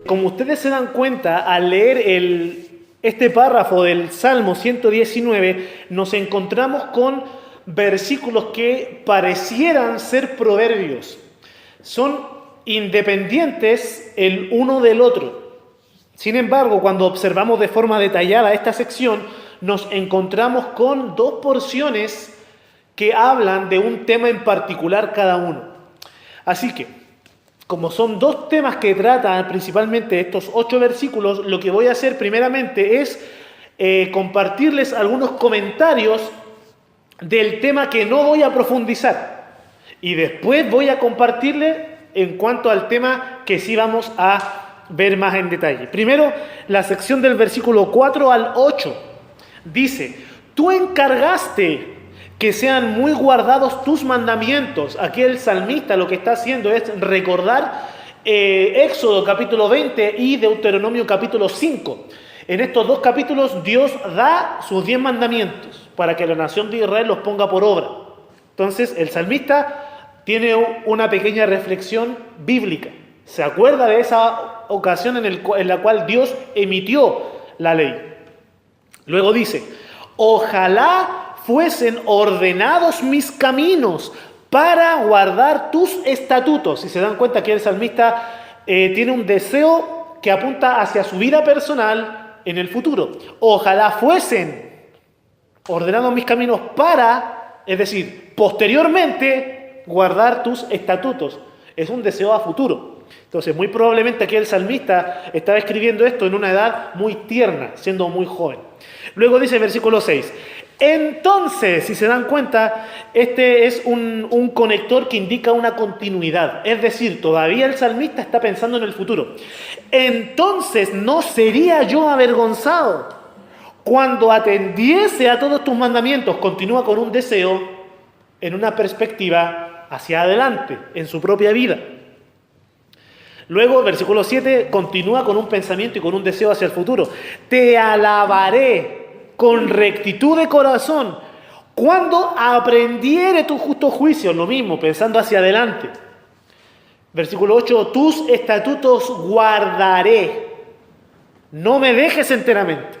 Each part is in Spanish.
como ustedes se dan cuenta, al leer este párrafo del Salmo 119, nos encontramos con versículos que parecieran ser proverbios. Son independientes el uno del otro. Sin embargo, cuando observamos de forma detallada esta sección, nos encontramos con dos porciones que hablan de un tema en particular cada uno. Así que, como son dos temas que tratan principalmente estos 8 versículos, lo que voy a hacer primeramente es compartirles algunos comentarios del tema que no voy a profundizar. Y después voy a compartirles en cuanto al tema que sí vamos a ver más en detalle. Primero, la sección del versículo 4 al 8. Dice, tú encargaste que sean muy guardados tus mandamientos. Aquí el salmista lo que está haciendo es recordar Éxodo capítulo 20 y Deuteronomio capítulo 5. En estos dos capítulos Dios da sus 10 mandamientos para que la nación de Israel los ponga por obra. Entonces el salmista tiene una pequeña reflexión bíblica. Se acuerda de esa ocasión en la cual Dios emitió la ley. Luego dice, ojalá fuesen ordenados mis caminos para guardar tus estatutos. Si se dan cuenta que el salmista tiene un deseo que apunta hacia su vida personal en el futuro. Ojalá fuesen ordenados mis caminos para, es decir, posteriormente, guardar tus estatutos. Es un deseo a futuro. Entonces, muy probablemente aquí el salmista estaba escribiendo esto en una edad muy tierna, siendo muy joven. Luego dice el versículo 6. Entonces, si se dan cuenta, este es un conector que indica una continuidad. Es decir, todavía el salmista está pensando en el futuro. Entonces, ¿no sería yo avergonzado cuando atendiese a todos tus mandamientos? Continúa con un deseo en una perspectiva hacia adelante, en su propia vida. Luego, versículo 7, continúa con un pensamiento y con un deseo hacia el futuro. Te alabaré con rectitud de corazón, cuando aprendiere tu justo juicio, lo mismo, pensando hacia adelante. Versículo 8, tus estatutos guardaré, no me dejes enteramente.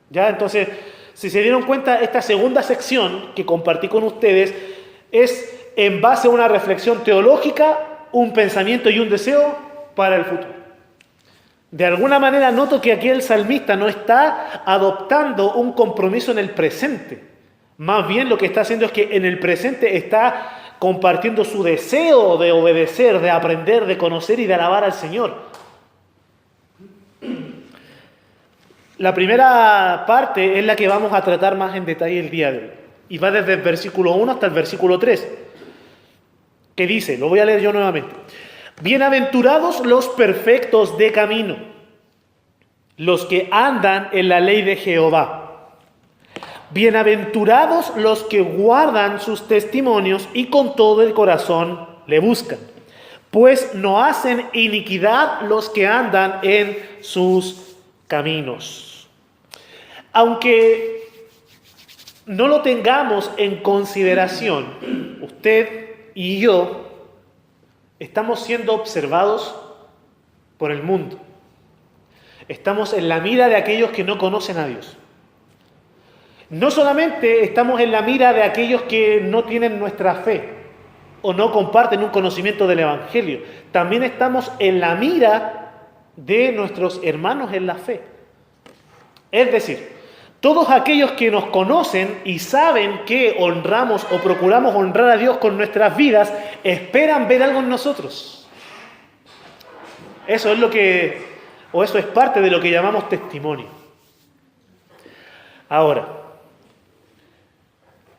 ¿Ya? Entonces, si se dieron cuenta, esta segunda sección que compartí con ustedes es en base a una reflexión teológica, un pensamiento y un deseo para el futuro. De alguna manera noto que aquí el salmista no está adoptando un compromiso en el presente. Más bien lo que está haciendo es que en el presente está compartiendo su deseo de obedecer, de aprender, de conocer y de alabar al Señor. La primera parte es la que vamos a tratar más en detalle el día de hoy. Y va desde el versículo 1 hasta el versículo 3. Que dice, lo voy a leer yo nuevamente. Bienaventurados los perfectos de camino, los que andan en la ley de Jehová. Bienaventurados los que guardan sus testimonios y con todo el corazón le buscan, pues no hacen iniquidad los que andan en sus caminos. Aunque no lo tengamos en consideración, usted y yo estamos siendo observados por el mundo. Estamos en la mira de aquellos que no conocen a Dios. No solamente estamos en la mira de aquellos que no tienen nuestra fe o no comparten un conocimiento del Evangelio. También estamos en la mira de nuestros hermanos en la fe. Es decir, todos aquellos que nos conocen y saben que honramos o procuramos honrar a Dios con nuestras vidas, esperan ver algo en nosotros. Eso es parte de lo que llamamos testimonio. Ahora,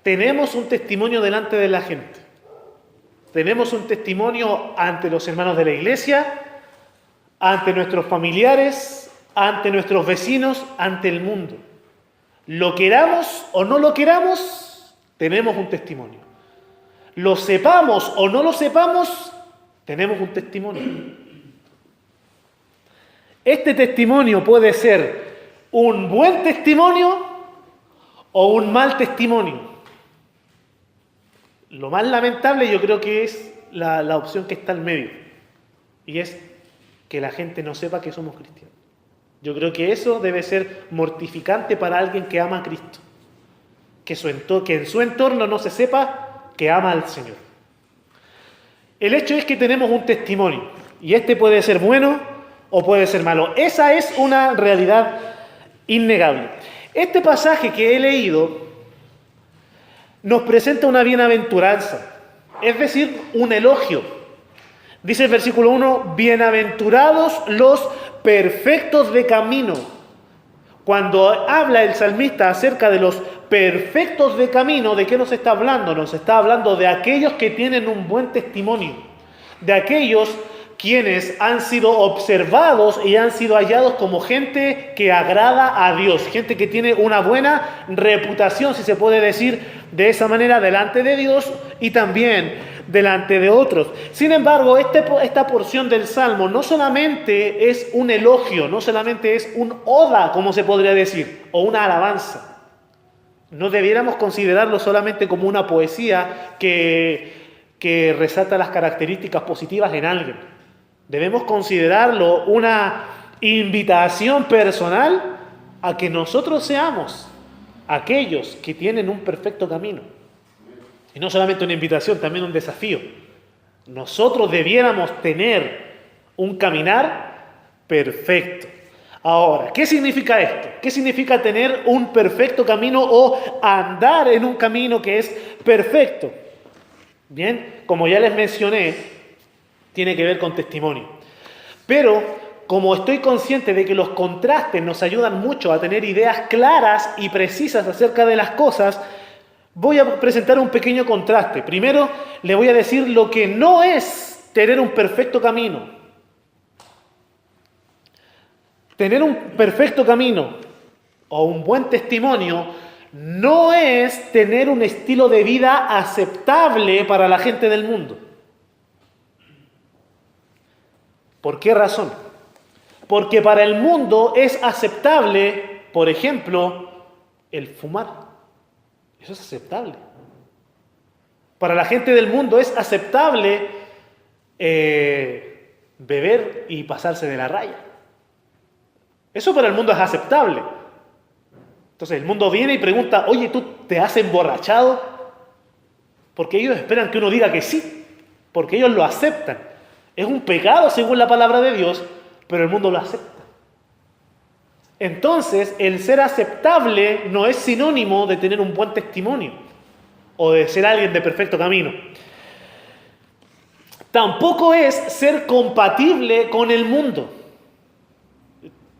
tenemos un testimonio delante de la gente. Tenemos un testimonio ante los hermanos de la iglesia, ante nuestros familiares, ante nuestros vecinos, ante el mundo. Lo queramos o no lo queramos, tenemos un testimonio. Lo sepamos o no lo sepamos, tenemos un testimonio. Este testimonio puede ser un buen testimonio o un mal testimonio. Lo más lamentable yo creo que es la opción que está al medio. Y es que la gente no sepa que somos cristianos. Yo creo que eso debe ser mortificante para alguien que ama a Cristo. Que en su entorno no se sepa que ama al Señor. El hecho es que tenemos un testimonio. Y este puede ser bueno o puede ser malo. Esa es una realidad innegable. Este pasaje que he leído nos presenta una bienaventuranza. Es decir, un elogio. Dice el versículo 1, bienaventurados los perfectos de camino. Cuando habla el salmista acerca de los perfectos de camino, ¿de qué nos está hablando? Nos está hablando de aquellos que tienen un buen testimonio, de aquellos quienes han sido observados y han sido hallados como gente que agrada a Dios, gente que tiene una buena reputación, si se puede decir de esa manera, delante de Dios y también delante de otros. Sin embargo, esta porción del Salmo no solamente es un elogio, no solamente es un oda, como se podría decir, o una alabanza. No debiéramos considerarlo solamente como una poesía que resalta las características positivas en alguien. Debemos considerarlo una invitación personal a que nosotros seamos aquellos que tienen un perfecto camino. Y no solamente una invitación, también un desafío. Nosotros debiéramos tener un caminar perfecto. Ahora, ¿qué significa esto? ¿Qué significa tener un perfecto camino o andar en un camino que es perfecto? Bien, como ya les mencioné, tiene que ver con testimonio. Pero, como estoy consciente de que los contrastes nos ayudan mucho a tener ideas claras y precisas acerca de las cosas, voy a presentar un pequeño contraste. Primero, le voy a decir lo que no es tener un perfecto camino. Tener un perfecto camino o un buen testimonio no es tener un estilo de vida aceptable para la gente del mundo. ¿Por qué razón? Porque para el mundo es aceptable, por ejemplo, el fumar. Eso es aceptable. Para la gente del mundo es aceptable beber y pasarse de la raya. Eso para el mundo es aceptable. Entonces el mundo viene y pregunta, oye, ¿tú te has emborrachado? Porque ellos esperan que uno diga que sí, porque ellos lo aceptan. Es un pecado según la palabra de Dios, pero el mundo lo acepta. Entonces, el ser aceptable no es sinónimo de tener un buen testimonio o de ser alguien de perfecto camino. Tampoco es ser compatible con el mundo.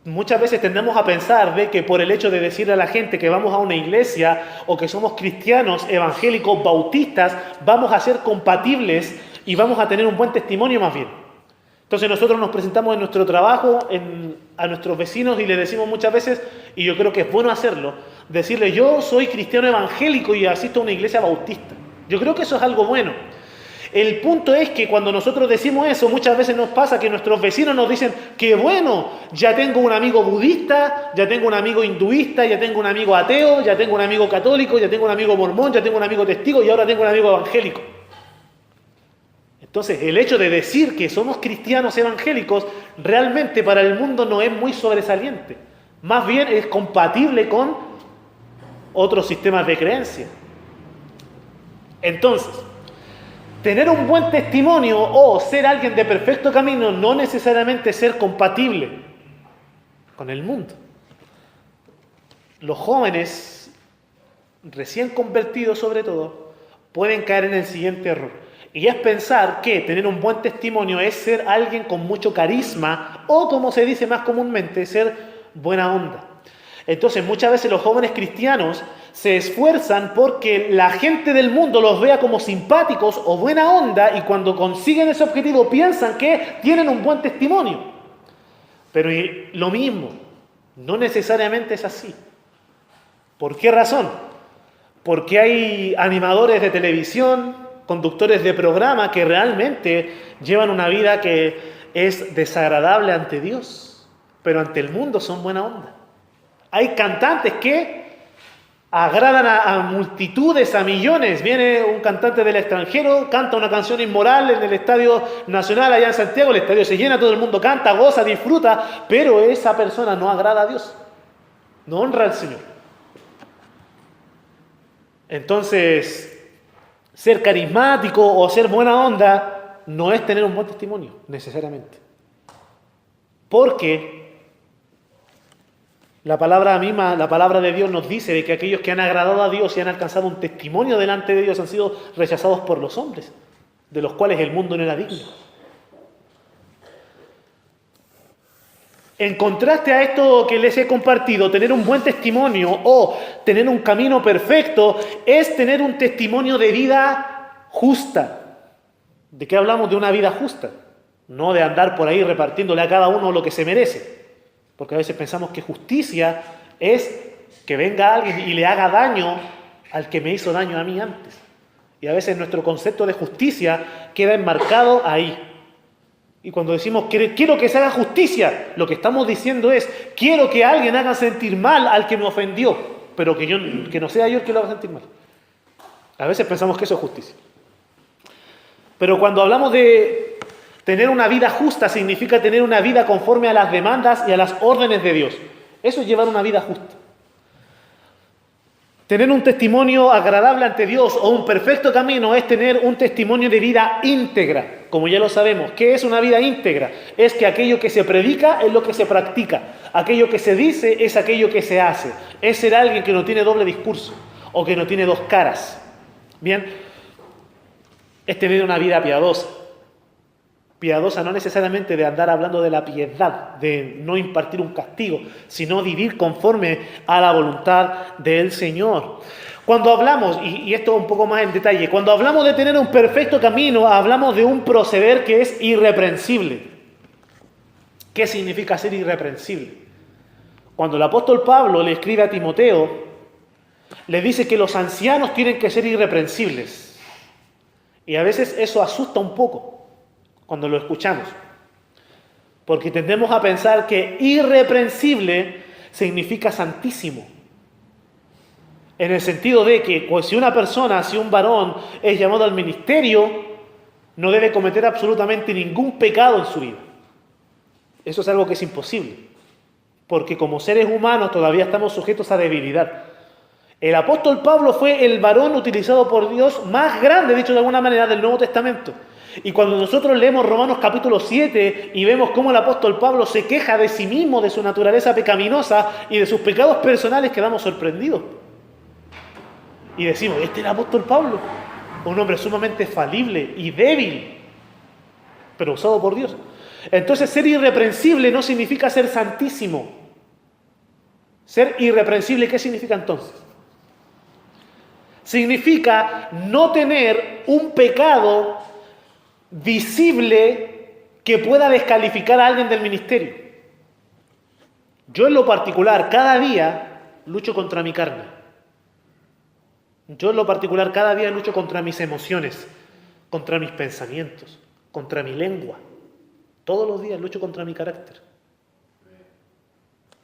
Muchas veces tendemos a pensar de que por el hecho de decirle a la gente que vamos a una iglesia o que somos cristianos, evangélicos, bautistas, vamos a ser compatibles y vamos a tener un buen testimonio más bien. Entonces nosotros nos presentamos en nuestro trabajo a nuestros vecinos y les decimos muchas veces, y yo creo que es bueno hacerlo, decirle yo soy cristiano evangélico y asisto a una iglesia bautista. Yo creo que eso es algo bueno. El punto es que cuando nosotros decimos eso, muchas veces nos pasa que nuestros vecinos nos dicen que bueno, ya tengo un amigo budista, ya tengo un amigo hinduista, ya tengo un amigo ateo, ya tengo un amigo católico, ya tengo un amigo mormón, ya tengo un amigo testigo y ahora tengo un amigo evangélico. Entonces, el hecho de decir que somos cristianos evangélicos realmente para el mundo no es muy sobresaliente. Más bien es compatible con otros sistemas de creencia. Entonces, tener un buen testimonio o ser alguien de perfecto camino no necesariamente ser compatible con el mundo. Los jóvenes, recién convertidos sobre todo, pueden caer en el siguiente error. Y es pensar que tener un buen testimonio es ser alguien con mucho carisma o, como se dice más comúnmente, ser buena onda. Entonces, muchas veces los jóvenes cristianos se esfuerzan porque la gente del mundo los vea como simpáticos o buena onda y cuando consiguen ese objetivo piensan que tienen un buen testimonio. Pero lo mismo, no necesariamente es así. ¿Por qué razón? Porque hay animadores de televisión, conductores de programa que realmente llevan una vida que es desagradable ante Dios, pero ante el mundo son buena onda. Hay cantantes que agradan a multitudes, a millones. Viene un cantante del extranjero, canta una canción inmoral en el Estadio Nacional allá en Santiago, el estadio se llena, todo el mundo canta, goza, disfruta, pero esa persona no agrada a Dios, no honra al Señor. Entonces, ser carismático o ser buena onda no es tener un buen testimonio, necesariamente. Porque la palabra misma, la palabra de Dios nos dice de que aquellos que han agradado a Dios y han alcanzado un testimonio delante de Dios han sido rechazados por los hombres, de los cuales el mundo no era digno. En contraste a esto que les he compartido, tener un buen testimonio o tener un camino perfecto es tener un testimonio de vida justa. ¿De qué hablamos? De una vida justa, no de andar por ahí repartiéndole a cada uno lo que se merece. Porque a veces pensamos que justicia es que venga alguien y le haga daño al que me hizo daño a mí antes. Y a veces nuestro concepto de justicia queda enmarcado ahí. Y cuando decimos quiero que se haga justicia, lo que estamos diciendo es quiero que alguien haga sentir mal al que me ofendió, pero que no sea yo el que lo haga sentir mal. A veces pensamos que eso es justicia. Pero cuando hablamos de tener una vida justa, significa tener una vida conforme a las demandas y a las órdenes de Dios. Eso es llevar una vida justa. Tener un testimonio agradable ante Dios o un perfecto camino es tener un testimonio de vida íntegra. Como ya lo sabemos, ¿qué es una vida íntegra? Es que aquello que se predica es lo que se practica. Aquello que se dice es aquello que se hace. Es ser alguien que no tiene doble discurso o que no tiene dos caras. Bien, es tener una vida piadosa. Piadosa no necesariamente de andar hablando de la piedad, de no impartir un castigo, sino vivir conforme a la voluntad del Señor. Cuando hablamos, y esto un poco más en detalle, cuando hablamos de tener un perfecto camino, hablamos de un proceder que es irreprensible. ¿Qué significa ser irreprensible? Cuando el apóstol Pablo le escribe a Timoteo, le dice que los ancianos tienen que ser irreprensibles. Y a veces eso asusta un poco cuando lo escuchamos, porque tendemos a pensar que irreprensible significa santísimo, en el sentido de que pues, si una persona, si un varón es llamado al ministerio, no debe cometer absolutamente ningún pecado en su vida. Eso es algo que es imposible, porque como seres humanos todavía estamos sujetos a debilidad. El apóstol Pablo fue el varón utilizado por Dios más grande, dicho de alguna manera, del Nuevo Testamento. Y cuando nosotros leemos Romanos capítulo 7 y vemos cómo el apóstol Pablo se queja de sí mismo, de su naturaleza pecaminosa y de sus pecados personales, quedamos sorprendidos. Y decimos, este es el apóstol Pablo, un hombre sumamente falible y débil, pero usado por Dios. Entonces, ser irreprensible no significa ser santísimo. Ser irreprensible, ¿qué significa entonces? Significa no tener un pecado visible que pueda descalificar a alguien del ministerio. Yo en lo particular, cada día lucho contra mi carne. Yo en lo particular, cada día lucho contra mis emociones, contra mis pensamientos, contra mi lengua. Todos los días lucho contra mi carácter.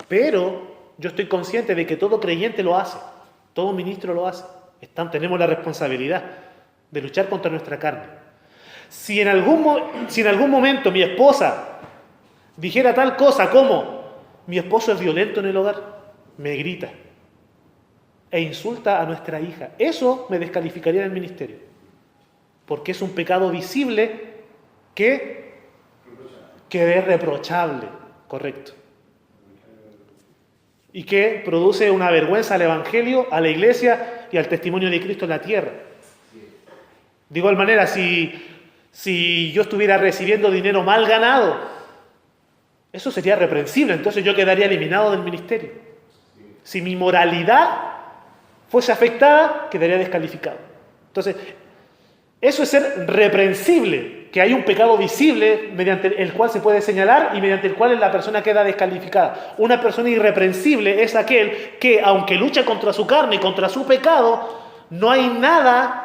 Pero yo estoy consciente de que todo creyente lo hace, todo ministro lo hace. Tenemos la responsabilidad de luchar contra nuestra carne. Si en algún momento mi esposa dijera tal cosa como mi esposo es violento en el hogar, me grita e insulta a nuestra hija, eso me descalificaría del ministerio, porque es un pecado visible que es reprochable, correcto, y que produce una vergüenza al Evangelio, a la Iglesia y al testimonio de Cristo en la tierra. De igual manera, si yo estuviera recibiendo dinero mal ganado, eso sería reprensible, entonces yo quedaría eliminado del ministerio. Si mi moralidad fuese afectada, quedaría descalificado. Entonces, eso es ser reprensible, que hay un pecado visible mediante el cual se puede señalar y mediante el cual la persona queda descalificada. Una persona irreprensible es aquel que, aunque lucha contra su carne y contra su pecado, no hay nada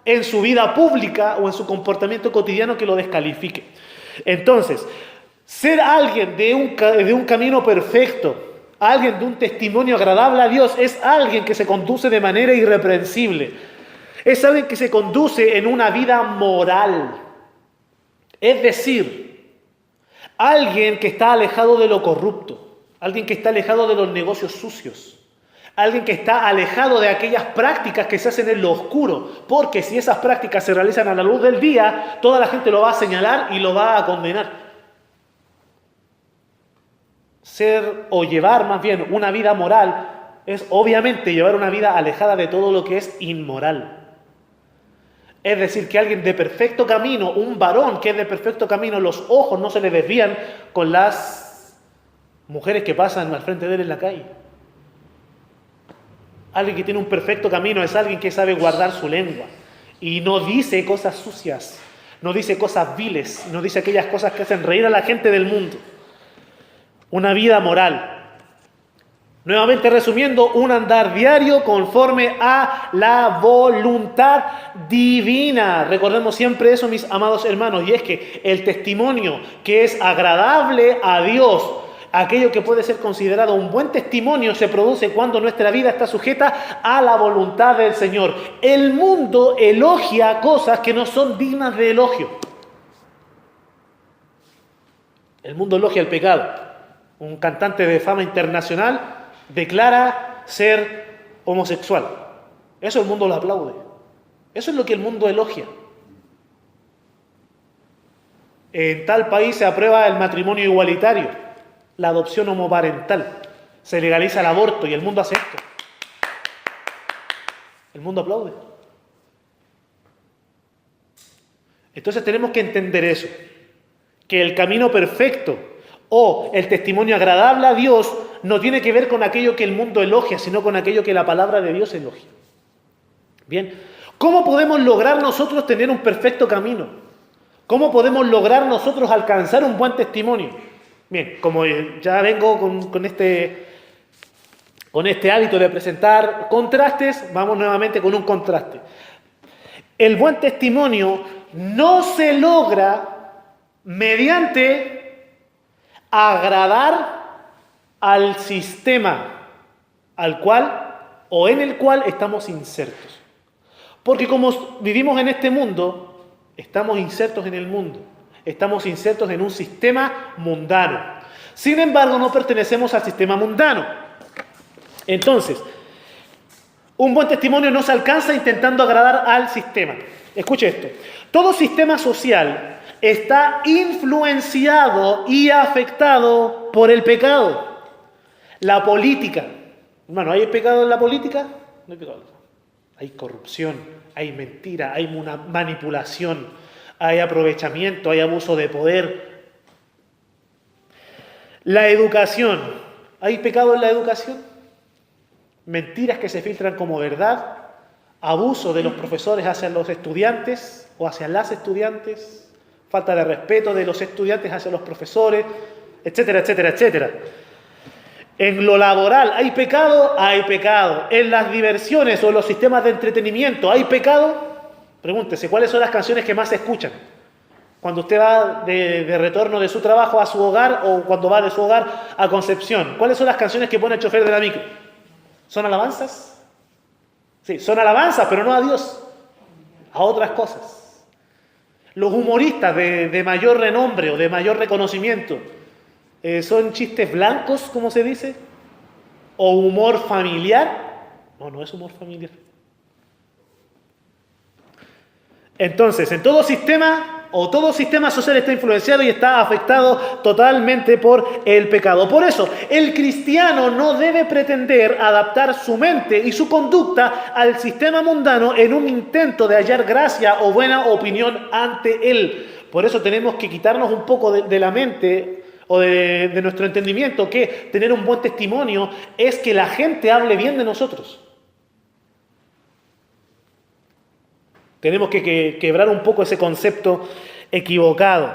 en su vida pública o en su comportamiento cotidiano que lo descalifique. Entonces, ser alguien de un camino perfecto Alguien de un testimonio agradable a Dios es alguien que se conduce de manera irreprensible. Es alguien que se conduce en una vida moral. Es decir, alguien que está alejado de lo corrupto, alguien que está alejado de los negocios sucios, alguien que está alejado de aquellas prácticas que se hacen en lo oscuro, porque si esas prácticas se realizan a la luz del día, toda la gente lo va a señalar y lo va a condenar. Ser o llevar más bien una vida moral es obviamente llevar una vida alejada de todo lo que es inmoral. Es decir, que alguien de perfecto camino, un varón que es de perfecto camino, los ojos no se le desvían con las mujeres que pasan al frente de él en la calle. Alguien que tiene un perfecto camino es alguien que sabe guardar su lengua y no dice cosas sucias, no dice cosas viles, no dice aquellas cosas que hacen reír a la gente del mundo. Una vida moral. Nuevamente resumiendo, un andar diario conforme a la voluntad divina. Recordemos siempre eso, mis amados hermanos, y es que el testimonio que es agradable a Dios, aquello que puede ser considerado un buen testimonio, se produce cuando nuestra vida está sujeta a la voluntad del Señor. El mundo elogia cosas que no son dignas de elogio. El mundo elogia el pecado. Un cantante de fama internacional declara ser homosexual. Eso el mundo lo aplaude. Eso es lo que el mundo elogia. En tal país se aprueba el matrimonio igualitario, la adopción homoparental, se legaliza el aborto y el mundo hace esto. El mundo aplaude. Entonces tenemos que entender eso, que el camino perfecto o el testimonio agradable a Dios no tiene que ver con aquello que el mundo elogia, sino con aquello que la palabra de Dios elogia. Bien, ¿cómo podemos lograr nosotros tener un perfecto camino? ¿Cómo podemos lograr nosotros alcanzar un buen testimonio? Bien, como ya vengo con este hábito de presentar contrastes, vamos nuevamente con un contraste. El buen testimonio no se logra mediante agradar al sistema al cual o en el cual estamos insertos. Porque como vivimos en este mundo, estamos insertos en el mundo, estamos insertos en un sistema mundano. Sin embargo, no pertenecemos al sistema mundano. Entonces, un buen testimonio no se alcanza intentando agradar al sistema. Escuche esto. Todo sistema social está influenciado y afectado por el pecado. La política. Hermano, ¿hay pecado en la política? No hay pecado. Hay corrupción, hay mentira, hay manipulación, hay aprovechamiento, hay abuso de poder. La educación. ¿Hay pecado en la educación? Mentiras que se filtran como verdad, abuso de los profesores hacia los estudiantes o hacia las estudiantes, falta de respeto de los estudiantes hacia los profesores, etcétera, etcétera, etcétera. En lo laboral, ¿hay pecado? Hay pecado. En las diversiones o los sistemas de entretenimiento, ¿hay pecado? Pregúntese, ¿cuáles son las canciones que más se escuchan? Cuando usted va de retorno de su trabajo a su hogar o cuando va de su hogar a Concepción, ¿cuáles son las canciones que pone el chofer de la micro? ¿Son alabanzas? Sí, son alabanzas, pero no a Dios, a otras cosas. Los humoristas de mayor renombre o de mayor reconocimiento, ¿son chistes blancos, como se dice? ¿O humor familiar? No, no es humor familiar. Entonces, en todo sistema social está influenciado y está afectado totalmente por el pecado. Por eso, el cristiano no debe pretender adaptar su mente y su conducta al sistema mundano en un intento de hallar gracia o buena opinión ante él. Por eso tenemos que quitarnos un poco de la mente o de nuestro entendimiento que tener un buen testimonio es que la gente hable bien de nosotros. Tenemos que quebrar un poco ese concepto equivocado,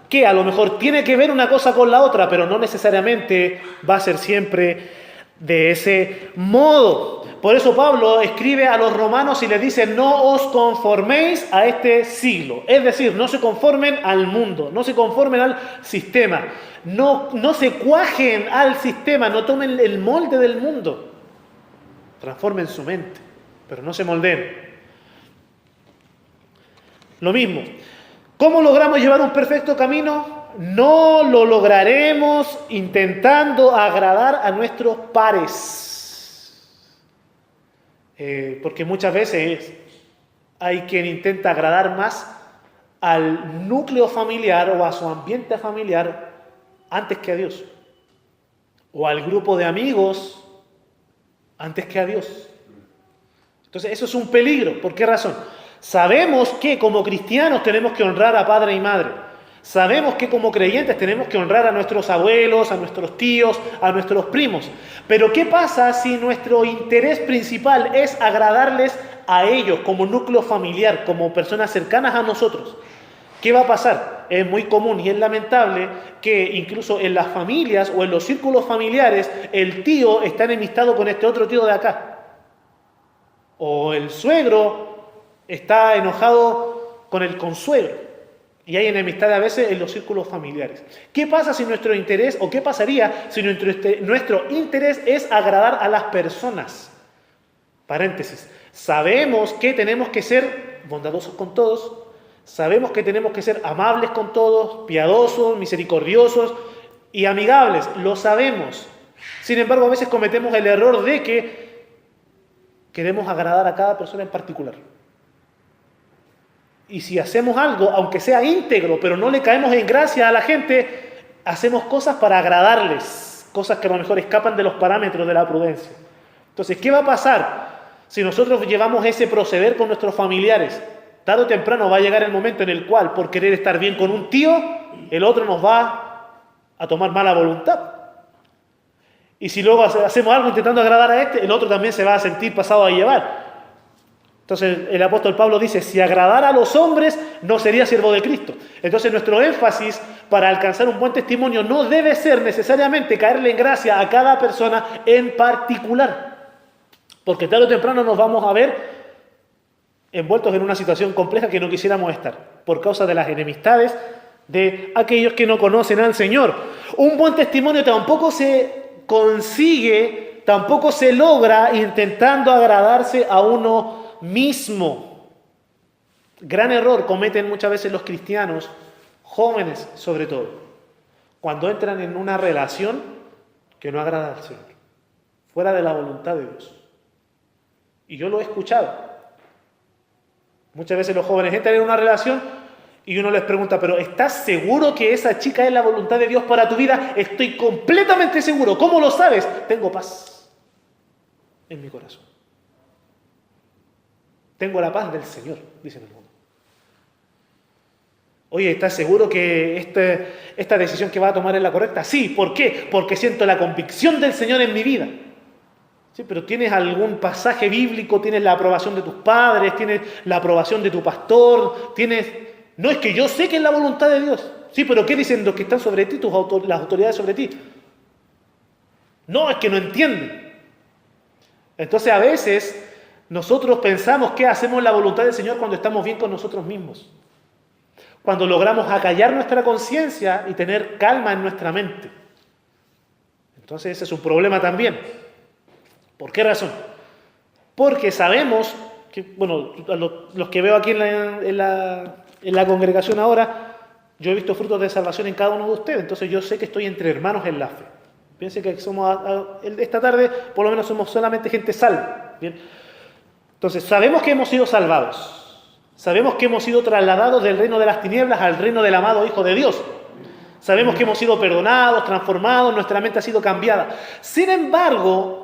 que a lo mejor tiene que ver una cosa con la otra, pero no necesariamente va a ser siempre de ese modo. Por eso Pablo escribe a los romanos y les dice, no os conforméis a este siglo. Es decir, no se conformen al mundo, no se conformen al sistema, no se cuajen al sistema, no tomen el molde del mundo. Transformen su mente, pero no se moldeen. Lo mismo, ¿cómo logramos llevar un perfecto camino? No lo lograremos intentando agradar a nuestros pares. Porque muchas veces hay quien intenta agradar más al núcleo familiar o a su ambiente familiar antes que a Dios. O al grupo de amigos antes que a Dios. Entonces eso es un peligro. ¿Por qué razón? Sabemos que como cristianos tenemos que honrar a padre y madre. Sabemos que como creyentes tenemos que honrar a nuestros abuelos, a nuestros tíos, a nuestros primos. Pero ¿qué pasa si nuestro interés principal es agradarles a ellos como núcleo familiar, como personas cercanas a nosotros? ¿Qué va a pasar? Es muy común y es lamentable que incluso en las familias o en los círculos familiares el tío está enemistado con este otro tío de acá. O el suegro está enojado con el consuegro. Y hay enemistad a veces en los círculos familiares. ¿Qué pasa si nuestro interés, o qué pasaría si nuestro interés es agradar a las personas? Paréntesis. Sabemos que tenemos que ser bondadosos con todos. Sabemos que tenemos que ser amables con todos, piadosos, misericordiosos y amigables. Lo sabemos. Sin embargo, a veces cometemos el error de que queremos agradar a cada persona en particular. Y si hacemos algo, aunque sea íntegro, pero no le caemos en gracia a la gente, hacemos cosas para agradarles, cosas que a lo mejor escapan de los parámetros de la prudencia. Entonces, ¿qué va a pasar si nosotros llevamos ese proceder con nuestros familiares? Tarde o temprano va a llegar el momento en el cual, por querer estar bien con un tío, el otro nos va a tomar mala voluntad. Y si luego hacemos algo intentando agradar a este, el otro también se va a sentir pasado a llevar. Entonces el apóstol Pablo dice, si agradara a los hombres, no sería siervo de Cristo. Entonces nuestro énfasis para alcanzar un buen testimonio no debe ser necesariamente caerle en gracia a cada persona en particular. Porque tarde o temprano nos vamos a ver envueltos en una situación compleja que no quisiéramos estar, por causa de las enemistades de aquellos que no conocen al Señor. Un buen testimonio tampoco se consigue, tampoco se logra intentando agradarse a uno mismo. Gran error cometen muchas veces los cristianos, jóvenes sobre todo, cuando entran en una relación que no agrada al Señor, fuera de la voluntad de Dios. Y yo lo he escuchado. Muchas veces los jóvenes entran en una relación y uno les pregunta, ¿pero estás seguro que esa chica es la voluntad de Dios para tu vida? Estoy completamente seguro. ¿Cómo lo sabes? Tengo paz en mi corazón. Tengo la paz del Señor, dicen el mundo. Oye, ¿estás seguro que esta decisión que va a tomar es la correcta? Sí, ¿por qué? Porque siento la convicción del Señor en mi vida. Sí, pero ¿tienes algún pasaje bíblico? ¿Tienes la aprobación de tus padres? ¿Tienes la aprobación de tu pastor? No, es que yo sé que es la voluntad de Dios. Sí, pero ¿qué dicen los que están sobre ti, las autoridades sobre ti? No, es que no entienden. Entonces a veces nosotros pensamos que hacemos la voluntad del Señor cuando estamos bien con nosotros mismos. Cuando logramos acallar nuestra conciencia y tener calma en nuestra mente. Entonces ese es un problema también. ¿Por qué razón? Porque sabemos que, bueno, los que veo aquí en la congregación ahora, yo he visto frutos de salvación en cada uno de ustedes, entonces yo sé que estoy entre hermanos en la fe. Piensen que esta tarde por lo menos somos solamente gente salva. ¿Bien? Entonces sabemos que hemos sido salvados, sabemos que hemos sido trasladados del reino de las tinieblas al reino del amado Hijo de Dios. Sabemos que hemos sido perdonados, transformados, nuestra mente ha sido cambiada. Sin embargo,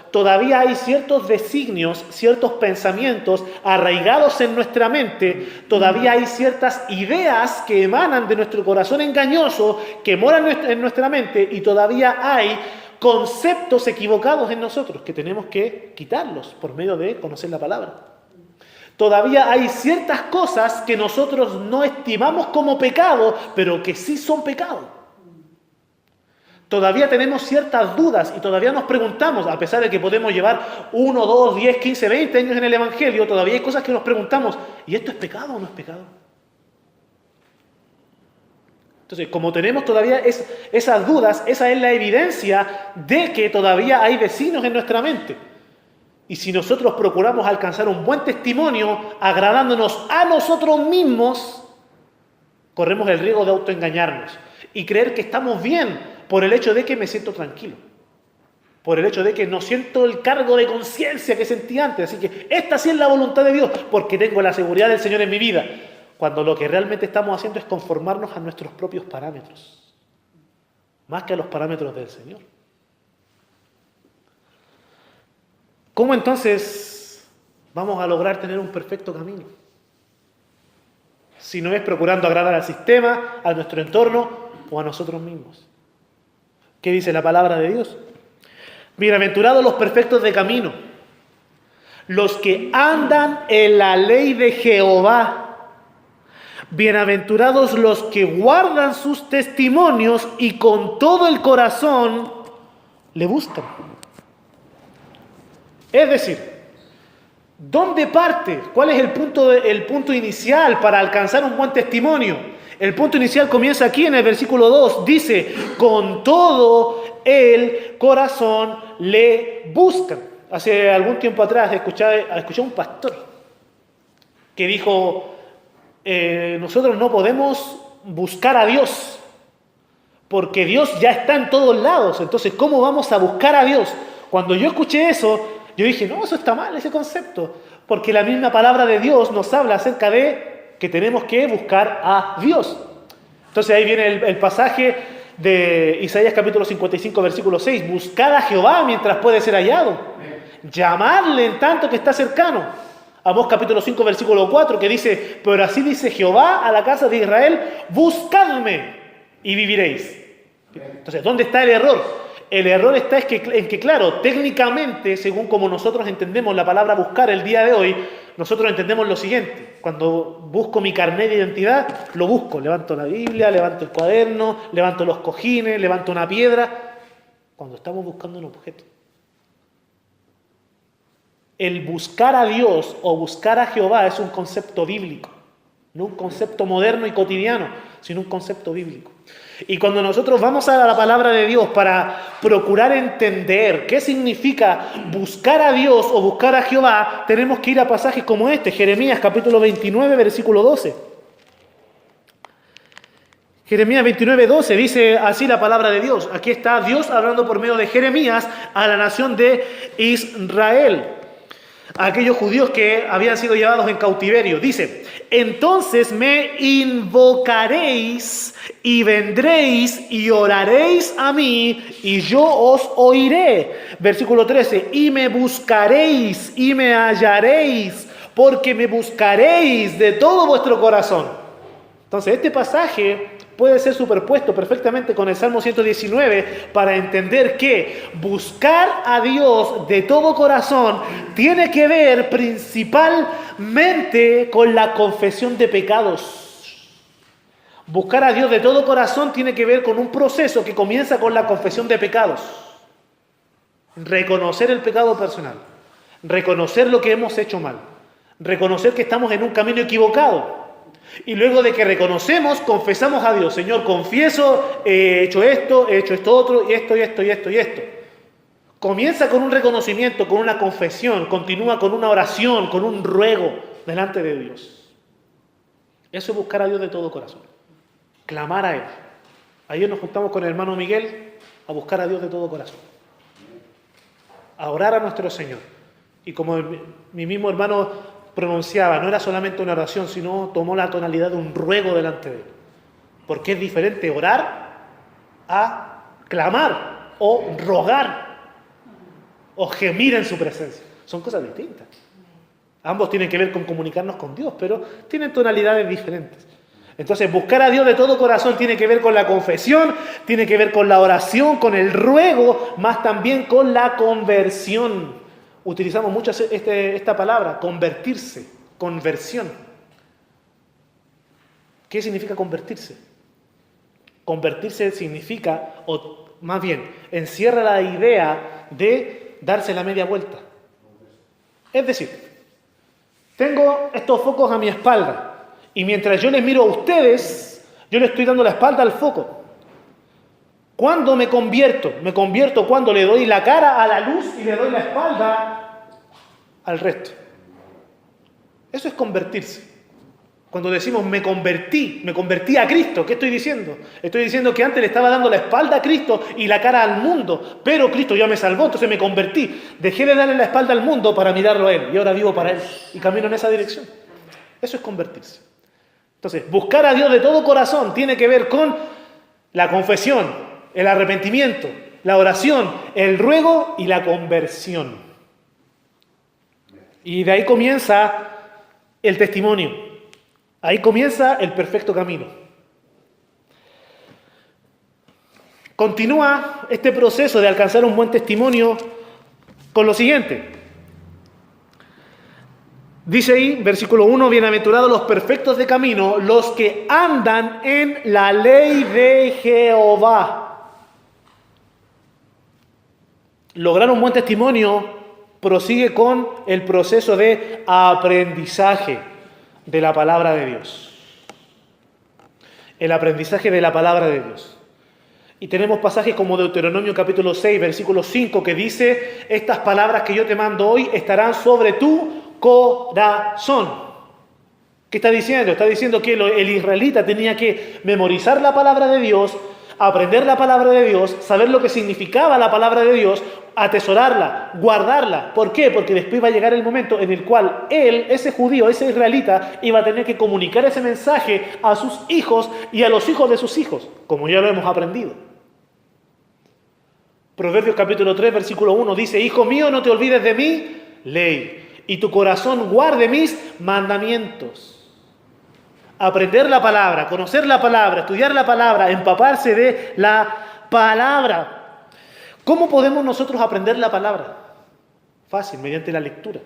todavía hay ciertos designios, ciertos pensamientos arraigados en nuestra mente, todavía hay ciertas ideas que emanan de nuestro corazón engañoso, que moran en nuestra mente, y todavía hay conceptos equivocados en nosotros que tenemos que quitarlos por medio de conocer la palabra. Todavía hay ciertas cosas que nosotros no estimamos como pecado, pero que sí son pecado. Todavía tenemos ciertas dudas y todavía nos preguntamos, a pesar de que podemos llevar 1, 2, 10, 15, 20 años en el Evangelio, todavía hay cosas que nos preguntamos, ¿y esto es pecado o no es pecado? Entonces, como tenemos todavía esas dudas, esa es la evidencia de que todavía hay vecinos en nuestra mente. Y si nosotros procuramos alcanzar un buen testimonio, agradándonos a nosotros mismos, corremos el riesgo de autoengañarnos y creer que estamos bien por el hecho de que me siento tranquilo, por el hecho de que no siento el cargo de conciencia que sentí antes. Así que esta sí es la voluntad de Dios, porque tengo la seguridad del Señor en mi vida. Cuando lo que realmente estamos haciendo es conformarnos a nuestros propios parámetros, más que a los parámetros del Señor. ¿Cómo entonces vamos a lograr tener un perfecto camino? Si no es procurando agradar al sistema, a nuestro entorno o a nosotros mismos. ¿Qué dice la palabra de Dios? Bienaventurados los perfectos de camino, los que andan en la ley de Jehová. Bienaventurados los que guardan sus testimonios y con todo el corazón le buscan. Es decir, ¿dónde parte? ¿Cuál es el punto inicial para alcanzar un buen testimonio? El punto inicial comienza aquí en el versículo 2. Dice, con todo el corazón le buscan. Hace algún tiempo atrás escuché a un pastor que dijo, nosotros no podemos buscar a Dios, porque Dios ya está en todos lados. Entonces, ¿cómo vamos a buscar a Dios? Cuando yo escuché eso, yo dije, no, eso está mal, ese concepto, porque la misma palabra de Dios nos habla acerca de que tenemos que buscar a Dios. Entonces ahí viene el pasaje de Isaías capítulo 55, versículo 6, buscad a Jehová mientras puede ser hallado, llamadle en tanto que está cercano. Amós capítulo 5, versículo 4, que dice, pero así dice Jehová a la casa de Israel, buscadme y viviréis. Entonces, ¿dónde está el error? El error está en que, claro, técnicamente, según como nosotros entendemos la palabra buscar el día de hoy, nosotros entendemos lo siguiente. Cuando busco mi carnet de identidad, lo busco. Levanto la Biblia, levanto el cuaderno, levanto los cojines, levanto una piedra. Cuando estamos buscando un objeto. El buscar a Dios o buscar a Jehová es un concepto bíblico. No un concepto moderno y cotidiano, sino un concepto bíblico. Y cuando nosotros vamos a la palabra de Dios para procurar entender qué significa buscar a Dios o buscar a Jehová, tenemos que ir a pasajes como este, Jeremías capítulo 29, versículo 12. Jeremías 29, 12 dice así la palabra de Dios. Aquí está Dios hablando por medio de Jeremías a la nación de Israel. A aquellos judíos que habían sido llevados en cautiverio. Dice, entonces me invocaréis y vendréis y oraréis a mí y yo os oiré. Versículo 13, y me buscaréis y me hallaréis, porque me buscaréis de todo vuestro corazón. Entonces este pasaje puede ser superpuesto perfectamente con el Salmo 119 para entender que buscar a Dios de todo corazón tiene que ver principalmente con la confesión de pecados. Buscar a Dios de todo corazón tiene que ver con un proceso que comienza con la confesión de pecados. Reconocer el pecado personal, reconocer lo que hemos hecho mal, reconocer que estamos en un camino equivocado. Y luego de que reconocemos, confesamos a Dios. Señor, confieso, he hecho esto otro, y esto. Comienza con un reconocimiento, con una confesión, continúa con una oración, con un ruego delante de Dios. Eso es buscar a Dios de todo corazón. Clamar a Él. Ayer nos juntamos con el hermano Miguel a buscar a Dios de todo corazón. A orar a nuestro Señor. Y como mi mismo hermano pronunciaba, no era solamente una oración, sino tomó la tonalidad de un ruego delante de Él. Porque es diferente orar a clamar o rogar o gemir en su presencia. Son cosas distintas. Ambos tienen que ver con comunicarnos con Dios, pero tienen tonalidades diferentes. Entonces, buscar a Dios de todo corazón tiene que ver con la confesión, tiene que ver con la oración, con el ruego, más también con la conversión. Utilizamos mucho esta palabra, convertirse, conversión. ¿Qué significa convertirse? Convertirse significa o más bien, encierra la idea de darse la media vuelta. Es decir, tengo estos focos a mi espalda y mientras yo les miro a ustedes, yo le estoy dando la espalda al foco. ¿Cuándo me convierto? Me convierto cuando le doy la cara a la luz y le doy la espalda al resto. Eso es convertirse. Cuando decimos me convertí a Cristo, ¿qué estoy diciendo? Estoy diciendo que antes le estaba dando la espalda a Cristo y la cara al mundo, pero Cristo ya me salvó, entonces me convertí. Dejé de darle la espalda al mundo para mirarlo a Él y ahora vivo para Él y camino en esa dirección. Eso es convertirse. Entonces, buscar a Dios de todo corazón tiene que ver con la confesión, el arrepentimiento, la oración, el ruego y la conversión. Y de ahí comienza el testimonio. Ahí comienza el perfecto camino. Continúa este proceso de alcanzar un buen testimonio con lo siguiente. Dice ahí, versículo 1, bienaventurados los perfectos de camino, los que andan en la ley de Jehová. Lograr un buen testimonio prosigue con el proceso de aprendizaje de la palabra de Dios. El aprendizaje de la palabra de Dios. Y tenemos pasajes como Deuteronomio capítulo 6, versículo 5, que dice, estas palabras que yo te mando hoy estarán sobre tu corazón. ¿Qué está diciendo? Está diciendo que el israelita tenía que memorizar la palabra de Dios, aprender la palabra de Dios, saber lo que significaba la palabra de Dios, atesorarla, guardarla. ¿Por qué? Porque después va a llegar el momento en el cual él, ese judío, ese israelita, iba a tener que comunicar ese mensaje a sus hijos y a los hijos de sus hijos, como ya lo hemos aprendido. Proverbios capítulo 3, versículo 1 dice, hijo mío, no te olvides de mi ley, y tu corazón guarde mis mandamientos. Aprender la palabra, conocer la palabra, estudiar la palabra, empaparse de la palabra. ¿Cómo podemos nosotros aprender la palabra? Fácil, mediante la lectura.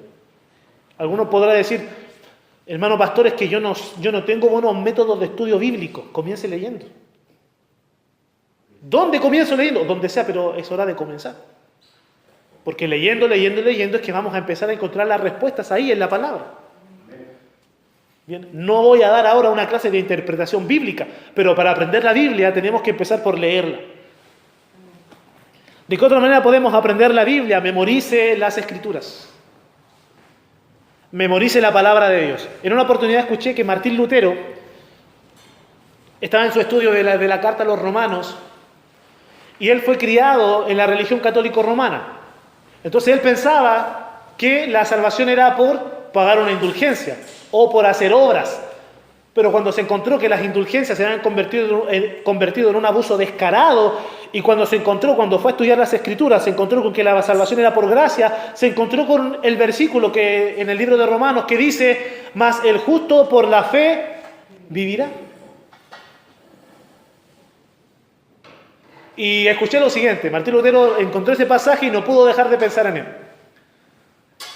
Alguno podrá decir, hermano pastor, es que yo no tengo buenos métodos de estudio bíblico. Comience leyendo. ¿Dónde comienzo leyendo? Donde sea, pero es hora de comenzar. Porque leyendo es que vamos a empezar a encontrar las respuestas ahí en la palabra. Bien, no voy a dar ahora una clase de interpretación bíblica, pero para aprender la Biblia tenemos que empezar por leerla. ¿De qué otra manera podemos aprender la Biblia? Memorice las Escrituras. Memorice la palabra de Dios. En una oportunidad escuché que Martín Lutero estaba en su estudio de la carta a los romanos y él fue criado en la religión católico romana. Entonces él pensaba que la salvación era por pagar una indulgencia o por hacer obras. Pero cuando se encontró que las indulgencias se habían convertido en un abuso descarado, y cuando fue a estudiar las Escrituras, se encontró con que la salvación era por gracia, se encontró con el versículo que en el libro de Romanos que dice, mas el justo por la fe vivirá. Y escuché lo siguiente, Martín Lutero encontró ese pasaje y no pudo dejar de pensar en él.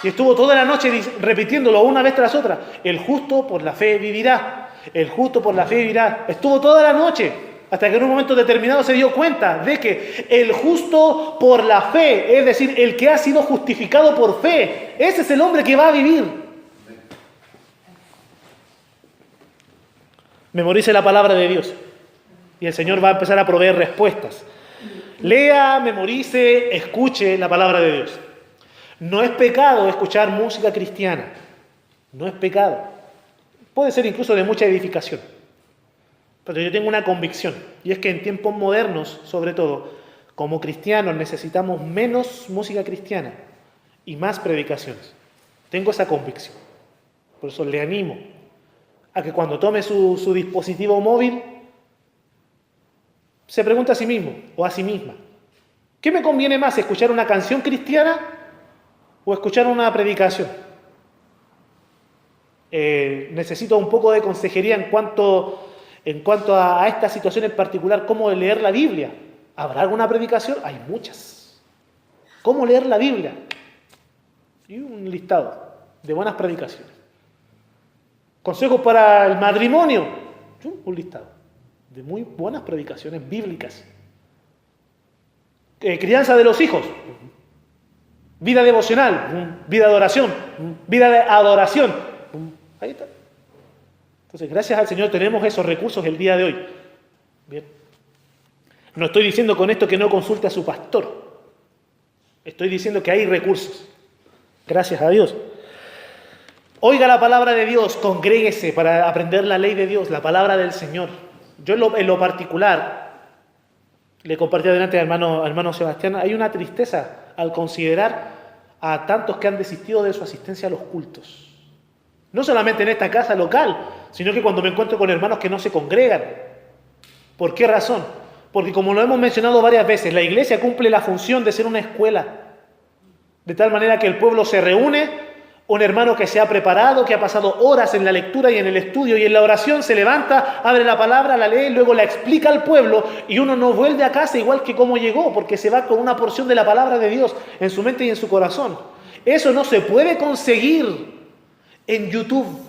Y estuvo toda la noche repitiéndolo una vez tras otra. El justo por la fe vivirá. El justo por la fe vivirá. Estuvo toda la noche hasta que en un momento determinado se dio cuenta de que el justo por la fe, es decir, el que ha sido justificado por fe, ese es el hombre que va a vivir. Memorice la palabra de Dios y el Señor va a empezar a proveer respuestas. Lea, memorice, escuche la palabra de Dios. No es pecado escuchar música cristiana. No es pecado. Puede ser incluso de mucha edificación. Pero yo tengo una convicción. Y es que en tiempos modernos, sobre todo, como cristianos necesitamos menos música cristiana y más predicaciones. Tengo esa convicción. Por eso le animo a que cuando tome su dispositivo móvil, se pregunte a sí mismo o a sí misma, ¿qué me conviene más, escuchar una canción cristiana o escuchar una predicación? Necesito un poco de consejería en cuanto a esta situación en particular, cómo leer la Biblia. ¿Habrá alguna predicación? Hay muchas. ¿Cómo leer la Biblia? Y un listado de buenas predicaciones. Consejos para el matrimonio. Un listado de muy buenas predicaciones bíblicas. Crianza de los hijos, vida devocional, vida de oración, vida de adoración. Ahí está. Entonces, gracias al Señor tenemos esos recursos el día de hoy. Bien. No estoy diciendo con esto que no consulte a su pastor. Estoy diciendo que hay recursos. Gracias a Dios. Oiga la palabra de Dios, congréguese para aprender la ley de Dios, la palabra del Señor. Yo en lo particular, le compartí adelante al hermano Sebastián, hay una tristeza al considerar a tantos que han desistido de su asistencia a los cultos. No solamente en esta casa local, sino que cuando me encuentro con hermanos que no se congregan. ¿Por qué razón? Porque como lo hemos mencionado varias veces, la iglesia cumple la función de ser una escuela. De tal manera que el pueblo se reúne, un hermano que se ha preparado, que ha pasado horas en la lectura y en el estudio y en la oración, se levanta, abre la palabra, la lee, luego la explica al pueblo y uno no vuelve a casa igual que como llegó, porque se va con una porción de la palabra de Dios en su mente y en su corazón. Eso no se puede conseguir en YouTube.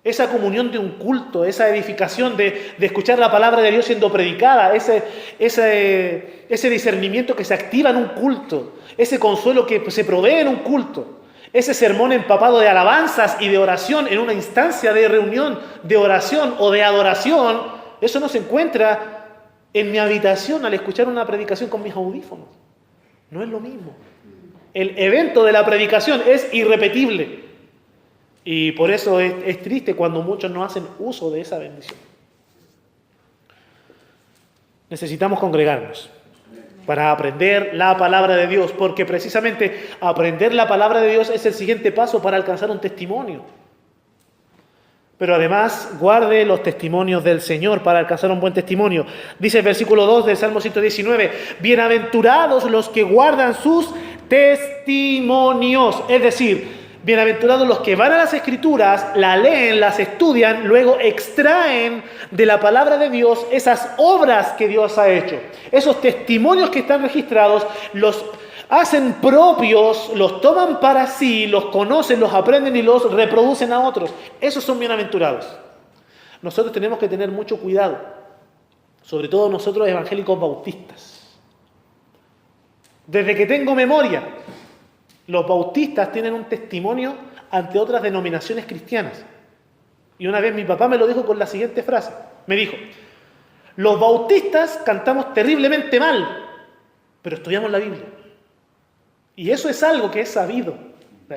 Esa comunión de un culto, esa edificación de escuchar la palabra de Dios siendo predicada, ese discernimiento que se activa en un culto, ese consuelo que se provee en un culto, ese sermón empapado de alabanzas y de oración en una instancia de reunión, de oración o de adoración, eso no se encuentra en mi habitación al escuchar una predicación con mis audífonos. No es lo mismo. El evento de la predicación es irrepetible. Y por eso es triste cuando muchos no hacen uso de esa bendición. Necesitamos congregarnos para aprender la palabra de Dios, porque precisamente aprender la palabra de Dios es el siguiente paso para alcanzar un testimonio. Pero además, guarde los testimonios del Señor para alcanzar un buen testimonio. Dice el versículo 2 del Salmo 119, bienaventurados los que guardan sus testimonios, es decir, bienaventurados los que van a las Escrituras, la leen, las estudian, luego extraen de la palabra de Dios esas obras que Dios ha hecho. Esos testimonios que están registrados, los hacen propios, los toman para sí, los conocen, los aprenden y los reproducen a otros. Esos son bienaventurados. Nosotros tenemos que tener mucho cuidado, sobre todo nosotros evangélicos bautistas. Desde que tengo memoria, los bautistas tienen un testimonio ante otras denominaciones cristianas. Y una vez mi papá me lo dijo con la siguiente frase. Me dijo, los bautistas cantamos terriblemente mal, pero estudiamos la Biblia. Y eso es algo que es sabido.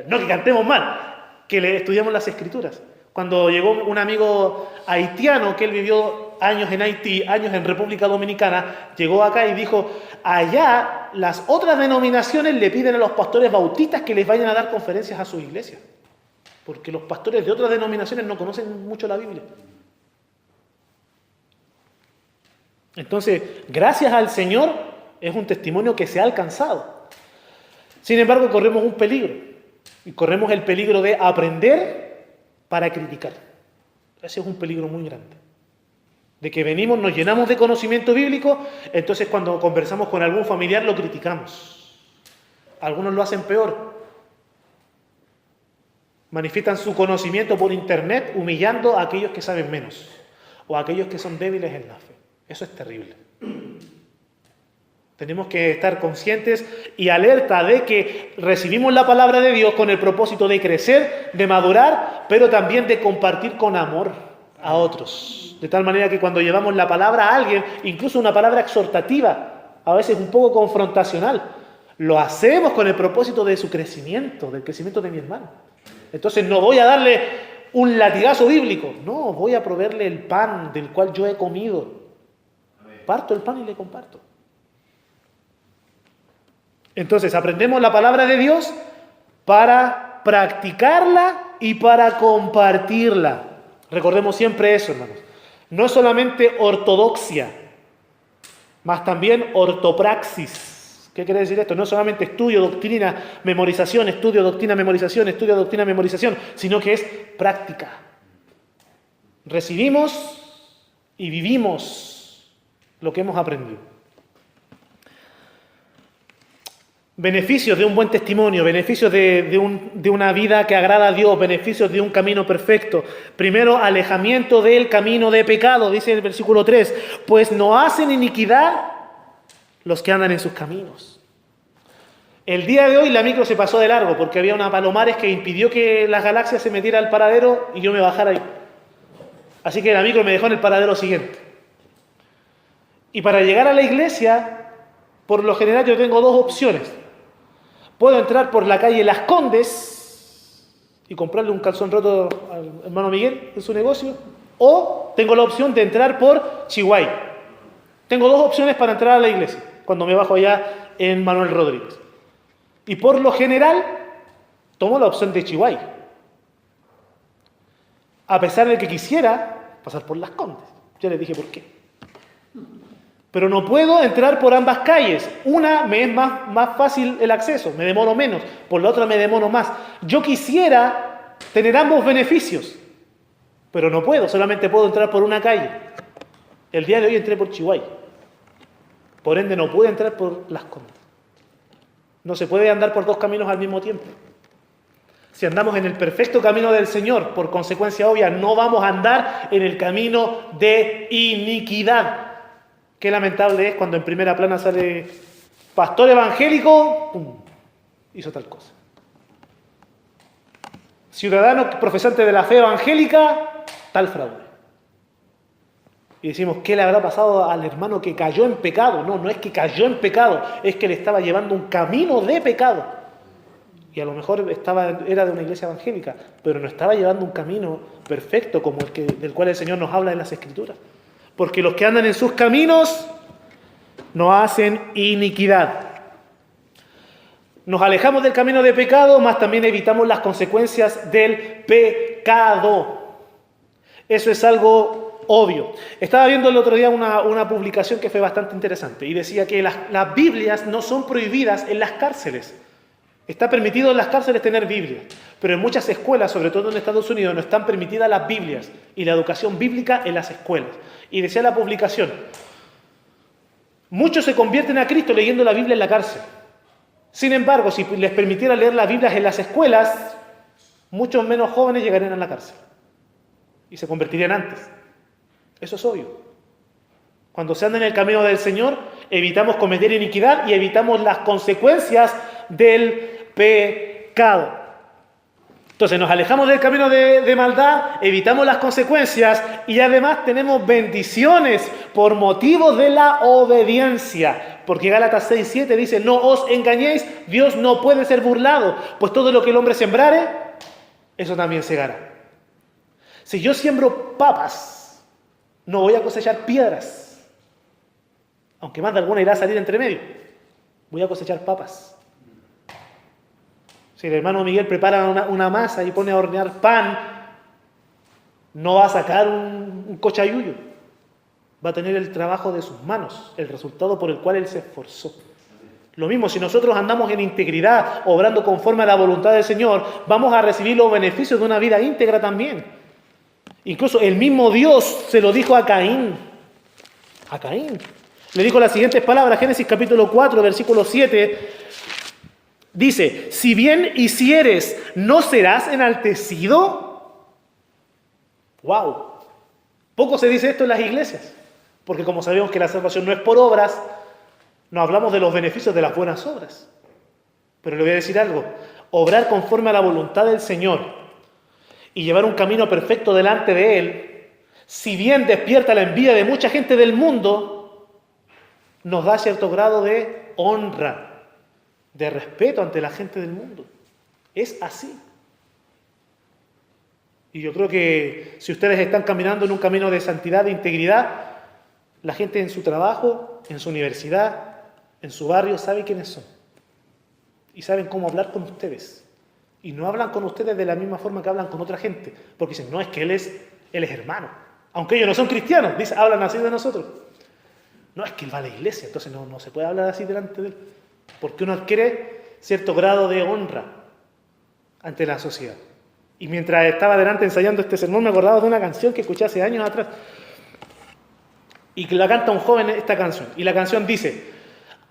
No que cantemos mal, que le estudiamos las Escrituras. Cuando llegó un amigo haitiano, que él vivió años en Haití, años en República Dominicana, llegó acá y dijo, allá las otras denominaciones le piden a los pastores bautistas que les vayan a dar conferencias a sus iglesias, porque los pastores de otras denominaciones no conocen mucho la Biblia. Entonces, gracias al Señor, es un testimonio que se ha alcanzado. Sin embargo, corremos un peligro, y corremos el peligro de aprender para criticar. Ese es un peligro muy grande. De que venimos, nos llenamos de conocimiento bíblico, entonces cuando conversamos con algún familiar lo criticamos. Algunos lo hacen peor. Manifiestan su conocimiento por internet humillando a aquellos que saben menos o a aquellos que son débiles en la fe. Eso es terrible. Tenemos que estar conscientes y alerta de que recibimos la palabra de Dios con el propósito de crecer, de madurar, pero también de compartir con amor a otros. De tal manera que cuando llevamos la palabra a alguien, incluso una palabra exhortativa, a veces un poco confrontacional, lo hacemos con el propósito de su crecimiento, del crecimiento de mi hermano. Entonces no voy a darle un latigazo bíblico, no, voy a proveerle el pan del cual yo he comido. Parto el pan y le comparto. Entonces, aprendemos la palabra de Dios para practicarla y para compartirla. Recordemos siempre eso, hermanos. No es solamente ortodoxia, más también ortopraxis. ¿Qué quiere decir esto? No es solamente estudio, doctrina, memorización, estudio, doctrina, memorización, estudio, doctrina, memorización, sino que es práctica. Recibimos y vivimos lo que hemos aprendido. Beneficios de un buen testimonio, beneficios de una vida que agrada a Dios, beneficios de un camino perfecto. Primero, alejamiento del camino de pecado, dice el versículo 3, pues no hacen iniquidad los que andan en sus caminos. El día de hoy la micro se pasó de largo porque había una Palomares que impidió que las galaxias se metiera al paradero y yo me bajara ahí. Así que la micro me dejó en el paradero siguiente. Y para llegar a la iglesia, por lo general yo tengo dos opciones. Puedo entrar por la calle Las Condes y comprarle un calzón roto al hermano Miguel en su negocio, o tengo la opción de entrar por Chihuahua. Tengo dos opciones para entrar a la iglesia cuando me bajo allá en Manuel Rodríguez. Y por lo general, tomo la opción de Chihuahua. A pesar de que quisiera pasar por Las Condes. Ya les dije por qué. Pero no puedo entrar por ambas calles. Una me es más fácil el acceso, me demoro menos. Por la otra me demoro más. Yo quisiera tener ambos beneficios. Pero no puedo, solamente puedo entrar por una calle. El día de hoy entré por Chihuahua. Por ende no pude entrar por Las Condes. No se puede andar por dos caminos al mismo tiempo. Si andamos en el perfecto camino del Señor, por consecuencia obvia, no vamos a andar en el camino de iniquidad. Qué lamentable es cuando en primera plana sale pastor evangélico, ¡pum!, hizo tal cosa. Ciudadano profesante de la fe evangélica, tal fraude. Y decimos, ¿qué le habrá pasado al hermano que cayó en pecado? No, no es que cayó en pecado, es que le estaba llevando un camino de pecado. Y a lo mejor era de una iglesia evangélica, pero no estaba llevando un camino perfecto como del cual el Señor nos habla en las Escrituras. Porque los que andan en sus caminos no hacen iniquidad. Nos alejamos del camino de pecado, mas también evitamos las consecuencias del pecado. Eso es algo obvio. Estaba viendo el otro día una publicación que fue bastante interesante y decía que las Biblias no son prohibidas en las cárceles. Está permitido en las cárceles tener Biblias, pero en muchas escuelas, sobre todo en Estados Unidos, no están permitidas las Biblias y la educación bíblica en las escuelas. Y decía la publicación, muchos se convierten a Cristo leyendo la Biblia en la cárcel. Sin embargo, si les permitiera leer las Biblias en las escuelas, muchos menos jóvenes llegarían a la cárcel y se convertirían antes. Eso es obvio. Cuando se anda en el camino del Señor, evitamos cometer iniquidad y evitamos las consecuencias del pecado. Entonces nos alejamos del camino de maldad, evitamos las consecuencias y además tenemos bendiciones por motivo de la obediencia. Porque Gálatas 6:7 dice, no os engañéis, Dios no puede ser burlado, pues todo lo que el hombre sembrare, eso también segará. Si yo siembro papas, no voy a cosechar piedras, aunque más de alguna irá a salir entre medio. Voy a cosechar papas. Si el hermano Miguel prepara una masa y pone a hornear pan, no va a sacar un cochayuyo. Va a tener el trabajo de sus manos, el resultado por el cual él se esforzó. Lo mismo, si nosotros andamos en integridad, obrando conforme a la voluntad del Señor, vamos a recibir los beneficios de una vida íntegra también. Incluso el mismo Dios se lo dijo a Caín. A Caín. Le dijo las siguientes palabras, Génesis capítulo 4, versículo 7. Dice, si bien hicieres, ¿no serás enaltecido? ¡Wow! Poco se dice esto en las iglesias, porque como sabemos que la salvación no es por obras, no hablamos de los beneficios de las buenas obras. Pero le voy a decir algo, obrar conforme a la voluntad del Señor y llevar un camino perfecto delante de Él, si bien despierta la envidia de mucha gente del mundo, nos da cierto grado de honra, de respeto ante la gente del mundo. Es así. Y yo creo que si ustedes están caminando en un camino de santidad, de integridad, la gente en su trabajo, en su universidad, en su barrio, sabe quiénes son. Y saben cómo hablar con ustedes. Y no hablan con ustedes de la misma forma que hablan con otra gente. Porque dicen, no, es que él es hermano. Aunque ellos no son cristianos, dicen, hablan así de nosotros. No, es que él va a la iglesia, entonces no se puede hablar así delante de él. Porque uno adquiere cierto grado de honra ante la sociedad. Y mientras estaba delante ensayando este sermón, me acordaba de una canción que escuché hace años atrás. Y que la canta un joven esta canción. Y la canción dice,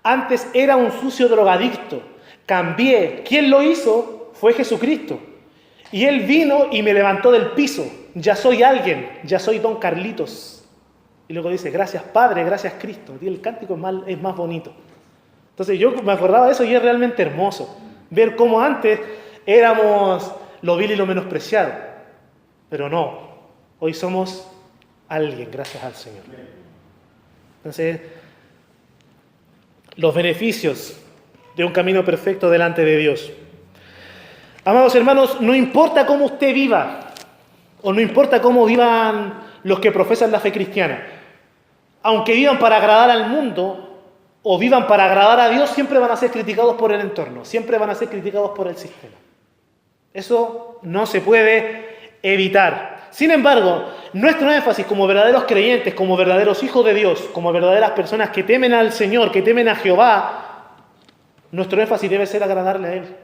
antes era un sucio drogadicto, cambié. ¿Quién lo hizo? Fue Jesucristo. Y Él vino y me levantó del piso. Ya soy alguien, ya soy Don Carlitos. Y luego dice, gracias Padre, gracias Cristo. Y el cántico es más bonito. Entonces yo me acordaba de eso y es realmente hermoso. Ver cómo antes éramos lo vil y lo menospreciado. Pero no, hoy somos alguien gracias al Señor. Entonces, los beneficios de un camino perfecto delante de Dios. Amados hermanos, no importa cómo usted viva, o no importa cómo vivan los que profesan la fe cristiana, aunque vivan para agradar al mundo o vivan para agradar a Dios, siempre van a ser criticados por el entorno, siempre van a ser criticados por el sistema. Eso no se puede evitar. Sin embargo, nuestro énfasis como verdaderos creyentes, como verdaderos hijos de Dios, como verdaderas personas que temen al Señor, que temen a Jehová, nuestro énfasis debe ser agradarle a Él.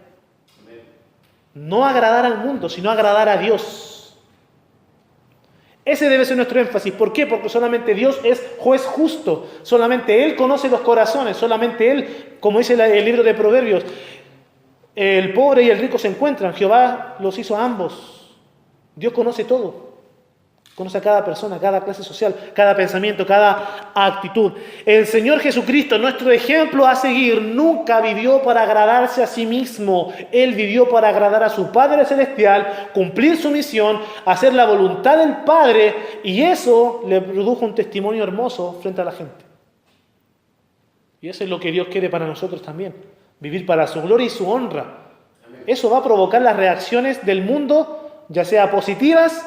No agradar al mundo, sino agradar a Dios. Ese debe ser nuestro énfasis. ¿Por qué? Porque solamente Dios es juez justo. Solamente Él conoce los corazones. Solamente Él, como dice el libro de Proverbios, el pobre y el rico se encuentran. Jehová los hizo a ambos. Dios conoce todo. Conoce a cada persona, cada clase social, cada pensamiento, cada actitud. El Señor Jesucristo, nuestro ejemplo a seguir, nunca vivió para agradarse a sí mismo. Él vivió para agradar a su Padre Celestial, cumplir su misión, hacer la voluntad del Padre, y eso le produjo un testimonio hermoso frente a la gente. Y eso es lo que Dios quiere para nosotros también, vivir para su gloria y su honra. Eso va a provocar las reacciones del mundo, ya sea positivas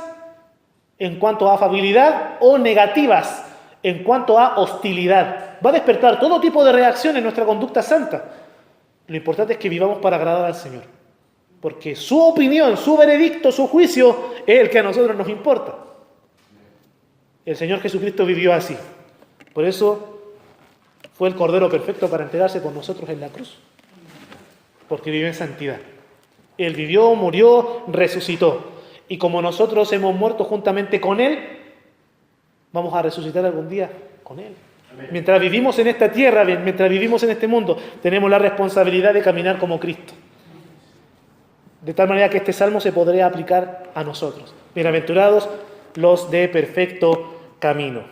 en cuanto a afabilidad o negativas en cuanto a hostilidad. Va a despertar todo tipo de reacción en nuestra conducta santa. Lo importante es que vivamos para agradar al Señor, porque su opinión, su veredicto, su juicio es el que a nosotros nos importa. El Señor Jesucristo vivió así. Por eso fue el Cordero perfecto para entregarse por nosotros en la cruz, porque vivió en santidad. Él vivió, murió, resucitó. Y como nosotros hemos muerto juntamente con Él, vamos a resucitar algún día con Él. Amén. Mientras vivimos en esta tierra, mientras vivimos en este mundo, tenemos la responsabilidad de caminar como Cristo. De tal manera que este salmo se podría aplicar a nosotros. Bienaventurados los de perfecto camino.